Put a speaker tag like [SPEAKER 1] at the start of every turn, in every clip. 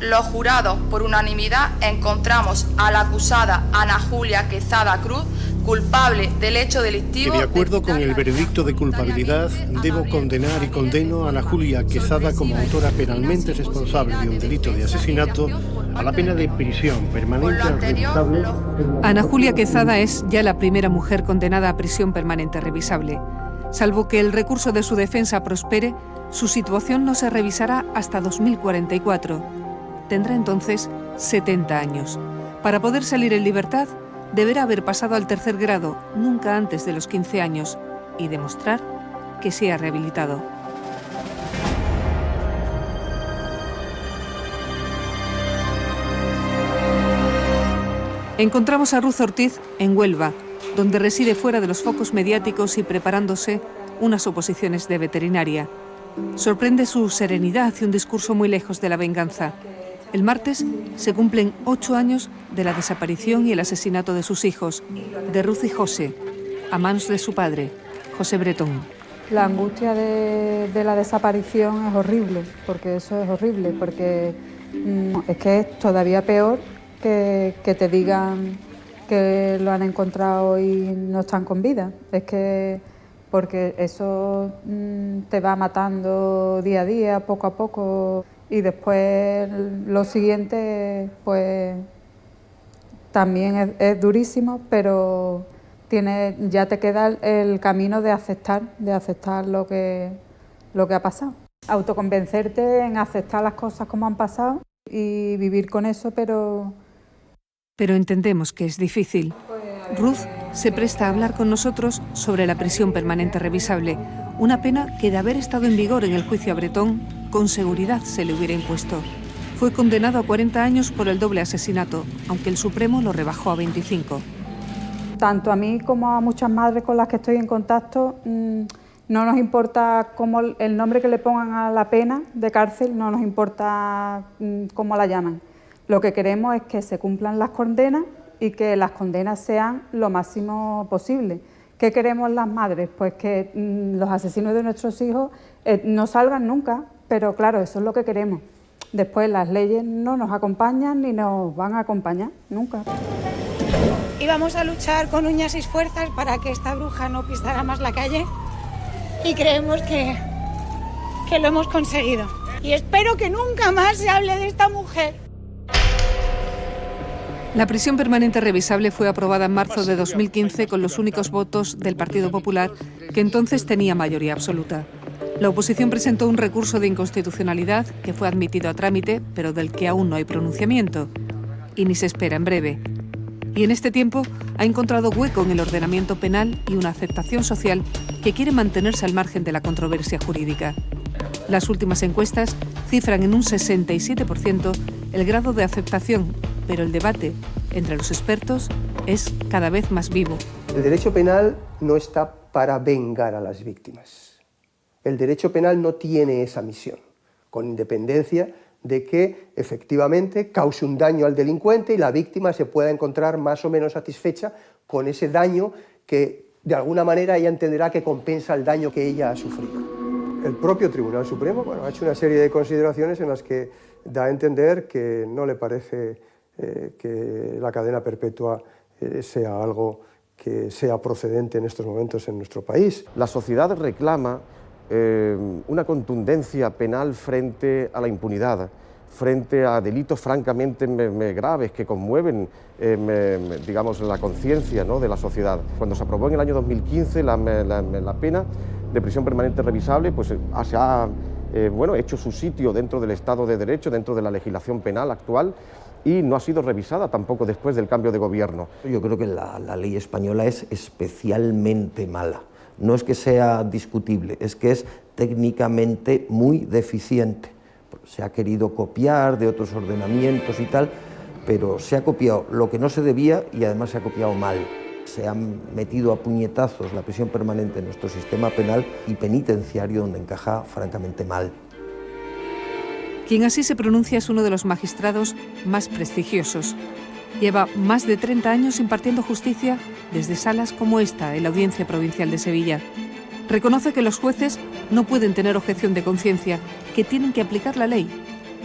[SPEAKER 1] Los jurados, por unanimidad, encontramos a la acusada Ana Julia Quezada Cruz culpable del hecho delictivo.
[SPEAKER 2] Que de acuerdo con el veredicto de culpabilidad, debo condenar y condeno a Ana Julia Quezada como autora penalmente responsable de un delito de asesinato a la pena de prisión permanente revisable.
[SPEAKER 3] Ana Julia Quezada es ya la primera mujer condenada a prisión permanente revisable. Salvo que el recurso de su defensa prospere, su situación no se revisará hasta 2044. Tendrá entonces 70 años. Para poder salir en libertad, deberá haber pasado al tercer grado nunca antes de los 15 años y demostrar que se ha rehabilitado. Encontramos a Ruth Ortiz en Huelva, donde reside fuera de los focos mediáticos y preparándose unas oposiciones de veterinaria. Sorprende su serenidad y un discurso muy lejos de la venganza. El martes se cumplen 8 años de la desaparición y el asesinato de sus hijos, de Ruth y José, a manos de su padre, José Bretón.
[SPEAKER 4] La angustia de la desaparición es horrible, porque eso es horrible, porque es que es todavía peor que te digan que lo han encontrado y no están con vida. Es que porque eso te va matando día a día, poco a poco. Y después lo siguiente, pues también es durísimo, pero ya te queda el camino de aceptar lo que ha pasado. Autoconvencerte en aceptar las cosas como han pasado y vivir con eso, pero
[SPEAKER 3] entendemos que es difícil. Ruth se presta a hablar con nosotros sobre la prisión permanente revisable, una pena que de haber estado en vigor en el juicio a Bretón, con seguridad se le hubiera impuesto. Fue condenado a 40 años por el doble asesinato, aunque el Supremo lo rebajó a 25.
[SPEAKER 4] Tanto a mí como a muchas madres con las que estoy en contacto, no nos importa el nombre que le pongan a la pena de cárcel, no nos importa cómo la llaman. Lo que queremos es que se cumplan las condenas y que las condenas sean lo máximo posible. ¿Qué queremos las madres? Pues que los asesinos de nuestros hijos no salgan nunca, pero claro, eso es lo que queremos. Después las leyes no nos acompañan ni nos van a acompañar, nunca.
[SPEAKER 5] Y vamos a luchar con uñas y fuerzas para que esta bruja no pisara más la calle y creemos que lo hemos conseguido. Y espero que nunca más se hable de esta mujer.
[SPEAKER 3] La prisión permanente revisable fue aprobada en marzo de 2015 con los únicos votos del Partido Popular, que entonces tenía mayoría absoluta. La oposición presentó un recurso de inconstitucionalidad que fue admitido a trámite, pero del que aún no hay pronunciamiento. Y ni se espera en breve. Y en este tiempo ha encontrado hueco en el ordenamiento penal y una aceptación social que quiere mantenerse al margen de la controversia jurídica. Las últimas encuestas cifran en un 67% el grado de aceptación, pero el debate entre los expertos es cada vez más vivo.
[SPEAKER 6] El derecho penal no está para vengar a las víctimas. El derecho penal no tiene esa misión, con independencia de que efectivamente cause un daño al delincuente y la víctima se pueda encontrar más o menos satisfecha con ese daño que de alguna manera ella entenderá que compensa el daño que ella ha sufrido. El propio Tribunal Supremo ha hecho una serie de consideraciones en las que da a entender que no le parece que la cadena perpetua sea algo que sea procedente en estos momentos en nuestro país.
[SPEAKER 7] La sociedad reclama una contundencia penal frente a la impunidad, frente a delitos francamente graves que conmueven digamos, la conciencia, ¿no?, de la sociedad. Cuando se aprobó en el año 2015 la pena de prisión permanente revisable, pues se ha hecho su sitio dentro del Estado de Derecho, dentro de la legislación penal actual, y no ha sido revisada tampoco después del cambio de gobierno.
[SPEAKER 8] Yo creo que la ley española es especialmente mala. No es que sea discutible, es que es técnicamente muy deficiente. Se ha querido copiar de otros ordenamientos y tal, pero se ha copiado lo que no se debía y además se ha copiado mal. Se han metido a puñetazos la prisión permanente en nuestro sistema penal y penitenciario, donde encaja francamente mal.
[SPEAKER 3] Quien así se pronuncia es uno de los magistrados más prestigiosos. Lleva más de 30 años impartiendo justicia desde salas como esta, en la Audiencia Provincial de Sevilla. Reconoce que los jueces no pueden tener objeción de conciencia, que tienen que aplicar la ley,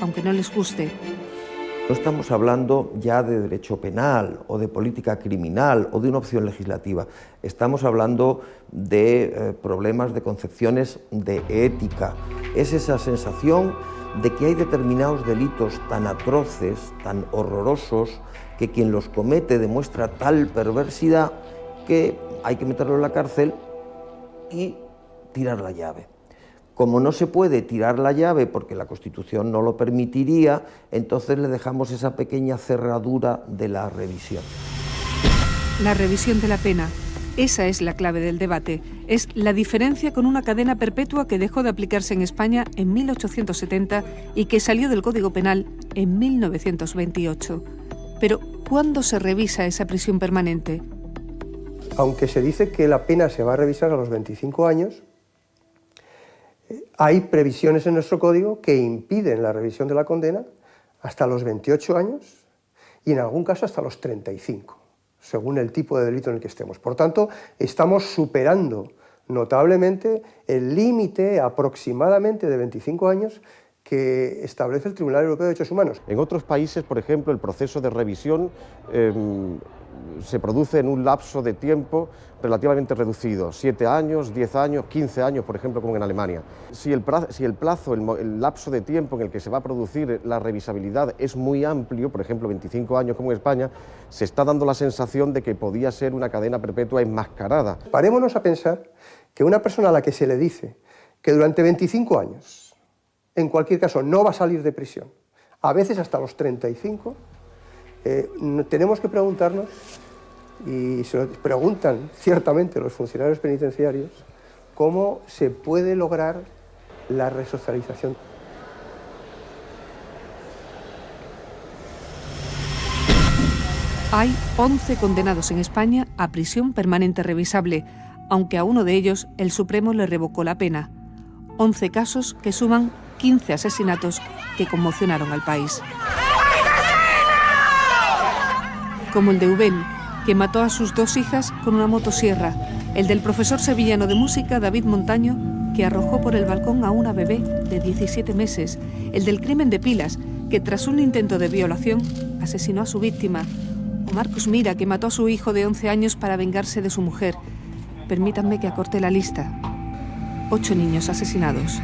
[SPEAKER 3] aunque no les guste,
[SPEAKER 8] No estamos hablando ya de derecho penal o de política criminal o de una opción legislativa. Estamos hablando de problemas de concepciones de ética. Es esa sensación de que hay determinados delitos tan atroces, tan horrorosos, que quien los comete demuestra tal perversidad que hay que meterlo en la cárcel y tirar la llave. Como no se puede tirar la llave porque la Constitución no lo permitiría, entonces le dejamos esa pequeña cerradura de la revisión.
[SPEAKER 3] La revisión de la pena. Esa es la clave del debate. Es la diferencia con una cadena perpetua que dejó de aplicarse en España en 1870 y que salió del Código Penal en 1928. Pero, ¿cuándo se revisa esa prisión permanente?
[SPEAKER 6] Aunque se dice que la pena se va a revisar a los 25 años, hay previsiones en nuestro código que impiden la revisión de la condena hasta los 28 años y en algún caso hasta los 35, según el tipo de delito en el que estemos. Por tanto, estamos superando notablemente el límite aproximadamente de 25 años que establece el Tribunal Europeo de Derechos Humanos.
[SPEAKER 7] En otros países, por ejemplo, el proceso de revisión se produce en un lapso de tiempo relativamente reducido, 7 años, 10 años, 15 años, por ejemplo, como en Alemania. Si el lapso de tiempo en el que se va a producir la revisabilidad es muy amplio, por ejemplo, 25 años como en España, se está dando la sensación de que podía ser una cadena perpetua enmascarada.
[SPEAKER 6] Parémonos a pensar que una persona a la que se le dice que durante 25 años, en cualquier caso, no va a salir de prisión, a veces hasta los 35, tenemos que preguntarnos, y se lo preguntan ciertamente los funcionarios penitenciarios, cómo se puede lograr la resocialización.
[SPEAKER 3] Hay 11 condenados en España a prisión permanente revisable, aunque a uno de ellos el Supremo le revocó la pena. 11 casos que suman 15 asesinatos que conmocionaron al país. Como el de Ubén, que mató a sus 2 hijas con una motosierra, el del profesor sevillano de música David Montaño, que arrojó por el balcón a una bebé de 17 meses, el del crimen de Pilas, que tras un intento de violación asesinó a su víctima, o Marcos Mira, que mató a su hijo de 11 años para vengarse de su mujer. Permítanme que acorte la lista. 8 niños asesinados.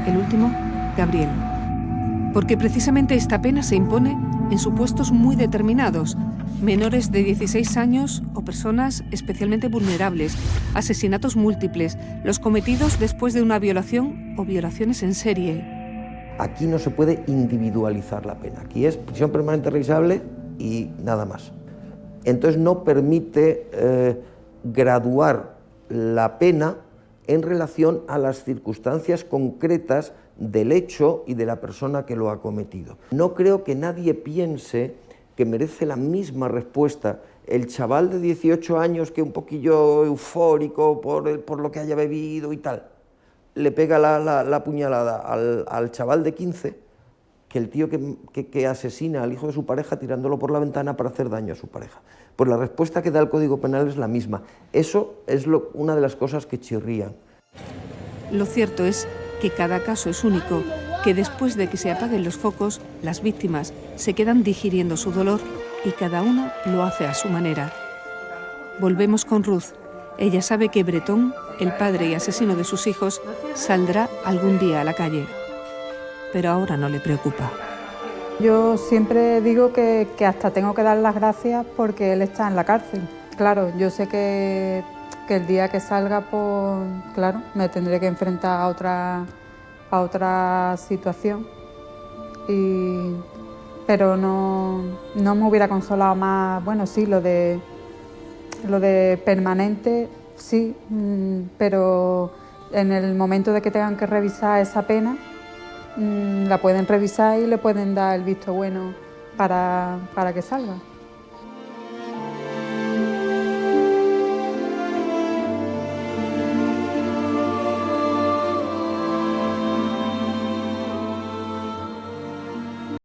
[SPEAKER 3] El último, Gabriel. Porque precisamente esta pena se impone en supuestos muy determinados: menores de 16 años o personas especialmente vulnerables, asesinatos múltiples, los cometidos después de una violación o violaciones en serie.
[SPEAKER 8] Aquí no se puede individualizar la pena, aquí es prisión permanente revisable y nada más. Entonces no permite graduar la pena en relación a las circunstancias concretas del hecho y de la persona que lo ha cometido. No creo que nadie piense que merece la misma respuesta el chaval de 18 años que un poquillo eufórico por lo que haya bebido y tal, le pega la puñalada al chaval de 15, que el tío que asesina al hijo de su pareja tirándolo por la ventana para hacer daño a su pareja. Pues la respuesta que da el Código Penal es la misma. Eso es una de las cosas que chirrían.
[SPEAKER 3] Lo cierto es que cada caso es único, que después de que se apaguen los focos, las víctimas se quedan digiriendo su dolor y cada una lo hace a su manera. Volvemos con Ruth. Ella sabe que Bretón, el padre y asesino de sus hijos, saldrá algún día a la calle. Pero ahora no le preocupa.
[SPEAKER 4] Yo siempre digo que hasta tengo que dar las gracias porque él está en la cárcel. Claro, yo sé que el día que salga, pues claro, me tendré que enfrentar a otra situación. Pero no me hubiera consolado más. Bueno, sí, lo de permanente, sí, pero en el momento de que tengan que revisar esa pena, la pueden revisar y le pueden dar el visto bueno para que salga.